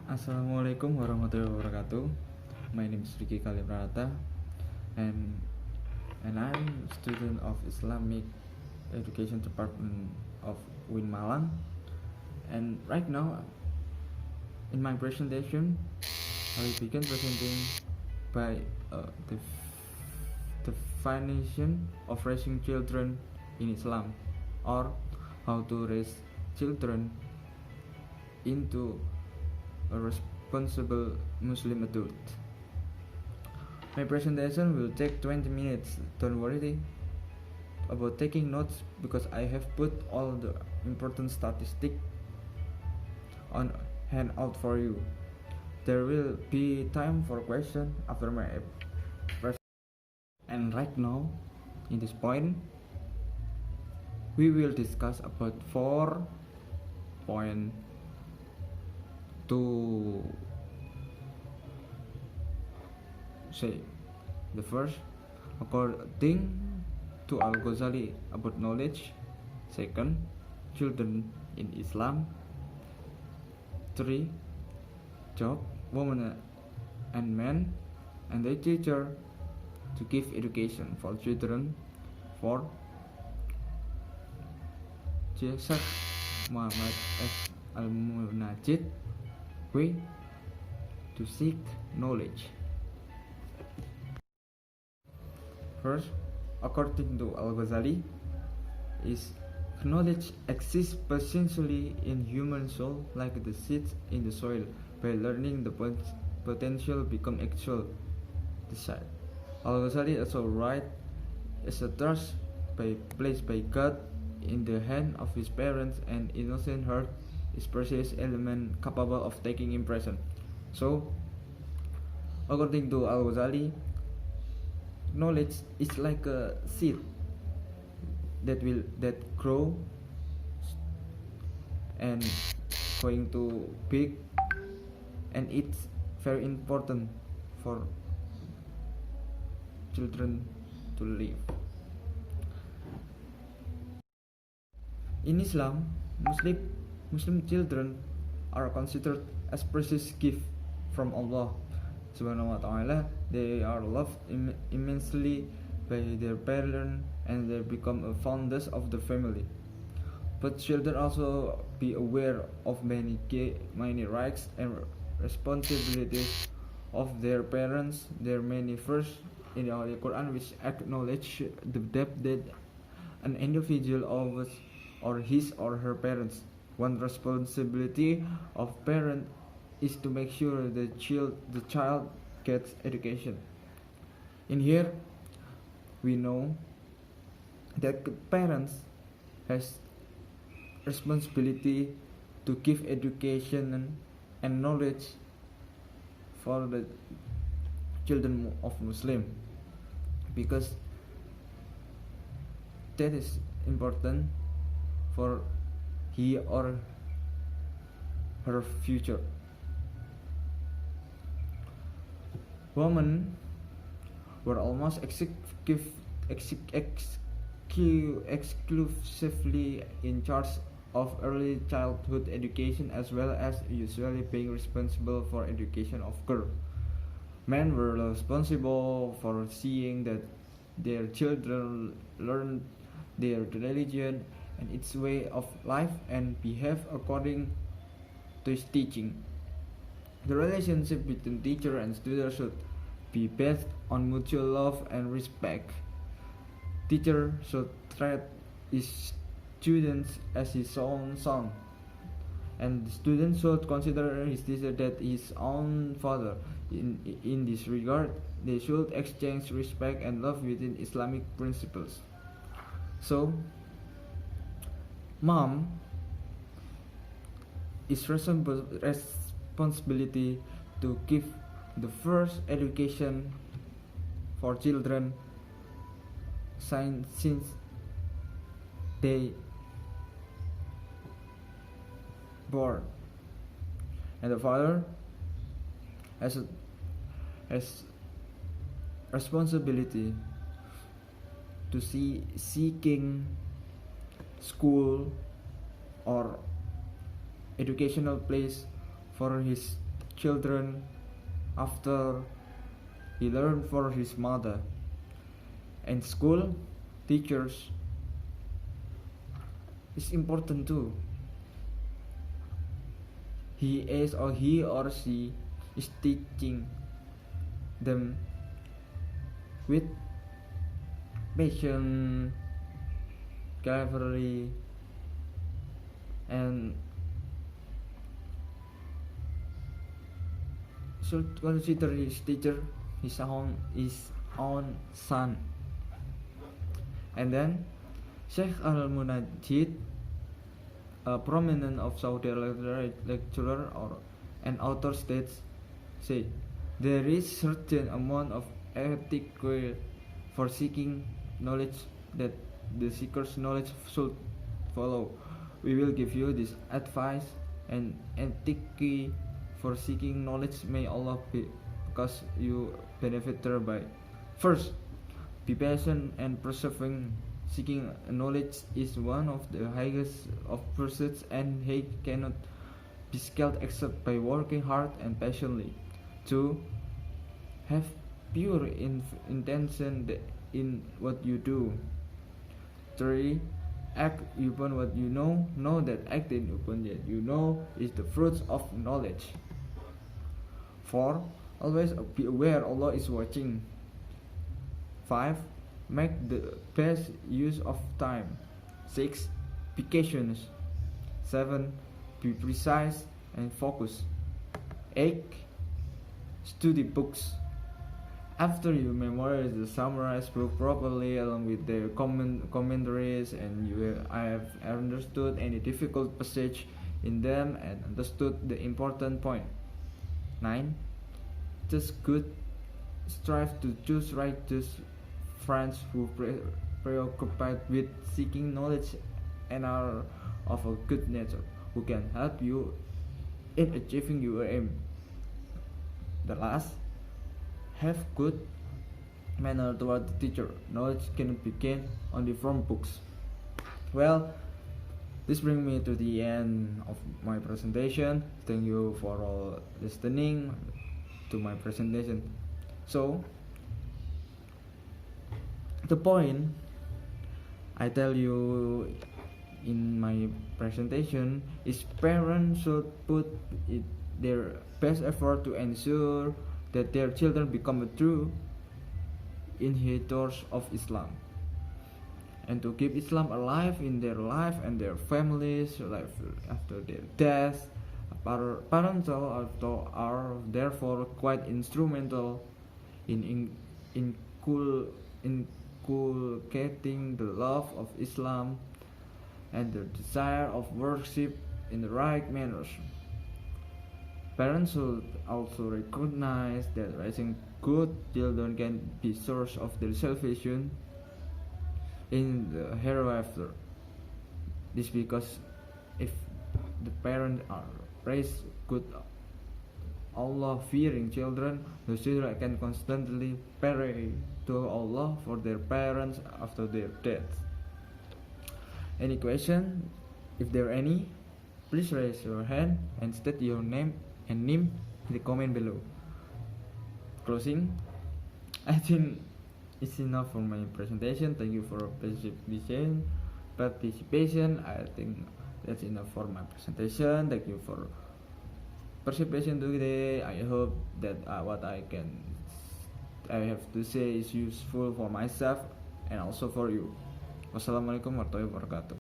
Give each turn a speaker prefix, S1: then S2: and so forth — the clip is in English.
S1: Assalamualaikum warahmatullahi wabarakatuh. My name is Ricki Pranata, and I'm student of Islamic Education Department of Win Malang. And right now, in my presentation, I will begin presenting by the definition of raising children in Islam, or how to raise children into a responsible Muslim adult. My presentation will take 20 minutes. Don't worry about taking notes because I have put all the important statistics on handout for you. There will be time for questions after my presentation. And right now, in this point, we will discuss about 4 points to say. The first, according to Al-Ghazali, about knowledge. Second, children in Islam. 3, job, women and men and the teacher to give education for children. 4, Sheikh Muhammad S. Al-Munajid, way to seek knowledge. First, according to Al-Ghazali, is knowledge exists potentially in human soul like the seeds in the soil. By learning, the potential become actual desire. Al-Ghazali also writes, as a trust placed by God in the hand of his parents, and innocent heart is precious element capable of taking impression. So, according to Al-Ghazali, knowledge is like a seed that grow and going to big, and it's very important for children to live. In Islam, Muslim children are considered as precious gift from Allah Subhanahu wa Ta'ala. They are loved immensely by their parents, and they become a founders of the family. But children also be aware of many rights and responsibilities of their parents. There are many verses in the Holy Quran which acknowledge the depth that an individual owes or his or her parents. One responsibility of parent is to make sure the child gets education. In here, we know that parents has responsibility to give education and knowledge for the children of Muslim, because that is important for he or her future. Women were almost exclusively in charge of early childhood education, as well as usually being responsible for education of girls. Men were responsible for seeing that their children learn their religion and its way of life and behave according to its teaching. The relationship between teacher and student should be based on mutual love and respect. Teacher should treat his students as his own son, and the student should consider his teacher as his own father. In this regard, they should exchange respect and love within Islamic principles. So, mom is responsibility to give the first education for children since they born, and the father has responsibility to seeking school or educational place for his children after he learned for his mother. And school teachers is important too. He or she is teaching them with passion, cleverly, and should consider his teacher his own son. And then Sheikh Al-Munajjid, a prominent of Saudi lecturer and author, states, say, there is certain amount of ethic for seeking knowledge that the seeker's knowledge should follow. We will give you this advice and ethic for seeking knowledge. May Allah be because you benefit thereby. First, be patient and persevering. Seeking knowledge is one of the highest of pursuits, and he cannot be scaled except by working hard and patiently. 2. Have pure intention in what you do. 3. Act upon what you know. Know that acting upon what you know is the fruits of knowledge. 4. Always be aware Allah is watching. 5. Make the best use of time. 6. Be patient. 7. Be precise and focused. 8. Study books. After you memorize the summarized book properly along with their commentaries, and I have understood any difficult passage in them and understood the important point. 9. Just good. Strive to choose righteous friends who preoccupied with seeking knowledge and are of a good nature, who can help you in achieving your aim. The last, have good manner toward the teacher. Knowledge cannot be gained only from books. Well, this brings me to the end of my presentation. Thank you for all listening to my presentation. So, the point I tell you in my presentation is parents should put their best effort to ensure that their children become a true inheritors of Islam, and to keep Islam alive in their life and their families' life after their death. Parents are therefore quite instrumental in inculcating the love of Islam and the desire of worship in the right manners. Parents should also recognize that raising good children can be source of their salvation in the hereafter. This because if the parents are raised good Allah-fearing children, the children can constantly pray to Allah for their parents after their death. Any question? If there are any, please raise your hand and state your name and name in the comment below. Closing, I think it's enough for my presentation. Thank you for participation. I think that's enough for my presentation. Thank you for participation today. I hope that what I have to say is useful for myself and also for you. Wassalamualaikum warahmatullahi wabarakatuh.